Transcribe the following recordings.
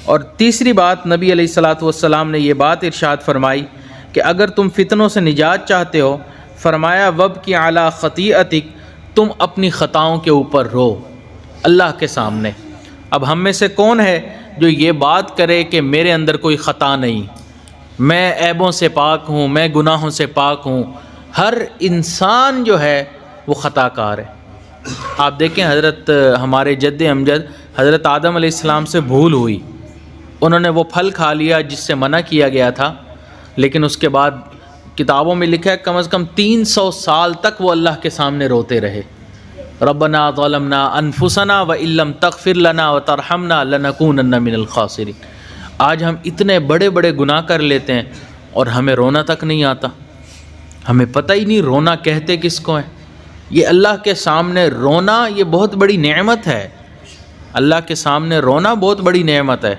اور تیسری بات نبی علیہ الصلاۃ والسلام نے یہ بات ارشاد فرمائی کہ اگر تم فتنوں سے نجات چاہتے ہو، فرمایا وب کی اعلیٰ خطیئتک، تم اپنی خطاؤں کے اوپر رو اللہ کے سامنے۔ اب ہم میں سے کون ہے جو یہ بات کرے کہ میرے اندر کوئی خطا نہیں، میں عیبوں سے پاک ہوں، میں گناہوں سے پاک ہوں؟ ہر انسان جو ہے وہ خطا کار ہے۔ آپ دیکھیں حضرت ہمارے جد امجد حضرت آدم علیہ السلام سے بھول ہوئی، انہوں نے وہ پھل کھا لیا جس سے منع کیا گیا تھا، لیکن اس کے بعد کتابوں میں لکھا ہے کم از کم 300 سال تک وہ اللہ کے سامنے روتے رہے، ربنا ظلمنا انفسنا وان لم تغفر لنا وترحمنا لنکونن من الخاسرین۔ آج ہم اتنے بڑے بڑے گناہ کر لیتے ہیں اور ہمیں رونا تک نہیں آتا، ہمیں پتہ ہی نہیں رونا کہتے کس کو ہے۔ یہ اللہ کے سامنے رونا یہ بہت بڑی نعمت ہے، اللہ کے سامنے رونا بہت بڑی نعمت ہے۔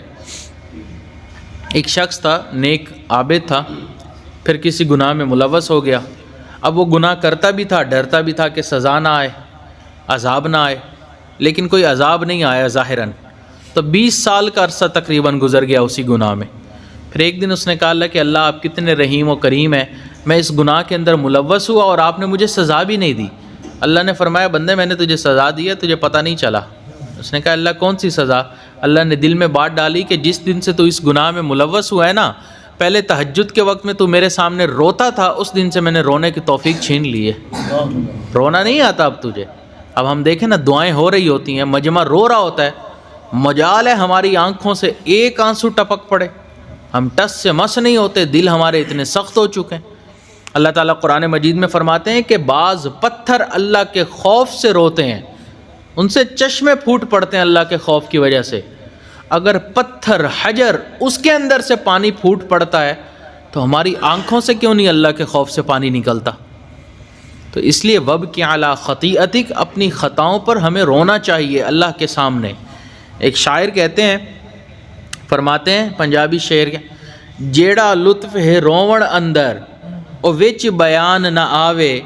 ایک شخص تھا، نیک عابد تھا، پھر کسی گناہ میں ملوث ہو گیا۔ اب وہ گناہ کرتا بھی تھا، ڈرتا بھی تھا کہ سزا نہ آئے، عذاب نہ آئے، لیکن کوئی عذاب نہیں آیا ظاہراً۔ تو 20 سال کا عرصہ تقریباً گزر گیا اسی گناہ میں۔ پھر ایک دن اس نے کہا اللہ کہ اللہ آپ کتنے رحیم و کریم ہیں، میں اس گناہ کے اندر ملوث ہوا اور آپ نے مجھے سزا بھی نہیں دی۔ اللہ نے فرمایا بندے میں نے تجھے سزا دی ہے، تجھے پتہ نہیں چلا۔ اس نے کہا اللہ کون سی سزا؟ اللہ نے دل میں بات ڈالی کہ جس دن سے تو اس گناہ میں ملوث ہوا ہے نا، پہلے تہجد کے وقت میں تو میرے سامنے روتا تھا، اس دن سے میں نے رونے کی توفیق چھین لی ہے، رونا نہیں آتا اب تجھے۔ اب ہم دیکھیں نا دعائیں ہو رہی ہوتی ہیں، مجمع رو رہا ہوتا ہے، مجال ہے ہماری آنکھوں سے ایک آنسو ٹپک پڑے، ہم ٹس سے مس نہیں ہوتے، دل ہمارے اتنے سخت ہو چکے ہیں۔ اللہ تعالیٰ قرآن مجید میں فرماتے ہیں کہ بعض پتھر اللہ کے خوف سے روتے ہیں، ان سے چشمے پھوٹ پڑتے ہیں اللہ کے خوف کی وجہ سے۔ اگر پتھر حجر اس کے اندر سے پانی پھوٹ پڑتا ہے تو ہماری آنکھوں سے کیوں نہیں اللہ کے خوف سے پانی نکلتا؟ تو اس لیے وب کی اعلیٰ خطیئتک، اپنی خطاؤں پر ہمیں رونا چاہیے اللہ کے سامنے۔ ایک شاعر کہتے ہیں، فرماتے ہیں پنجابی شعر کے، جیڑا لطف ہے روون اندر او وچ بیان نہ آوے،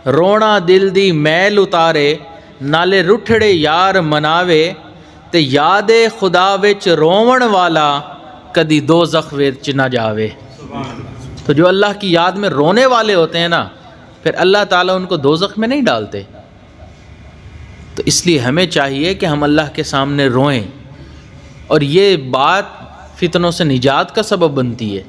رونا دل دی میل اتارے نالے رٹھڑے یار مناوے، تے یاد خدا وچ روون والا کدی دوزخ وچ نہ جاوے۔ تو جو اللہ کی یاد میں رونے والے ہوتے ہیں نا، پھر اللہ تعالیٰ ان کو دوزخ میں نہیں ڈالتے۔ تو اس لیے ہمیں چاہیے کہ ہم اللہ کے سامنے روئیں، اور یہ بات فتنوں سے نجات کا سبب بنتی ہے۔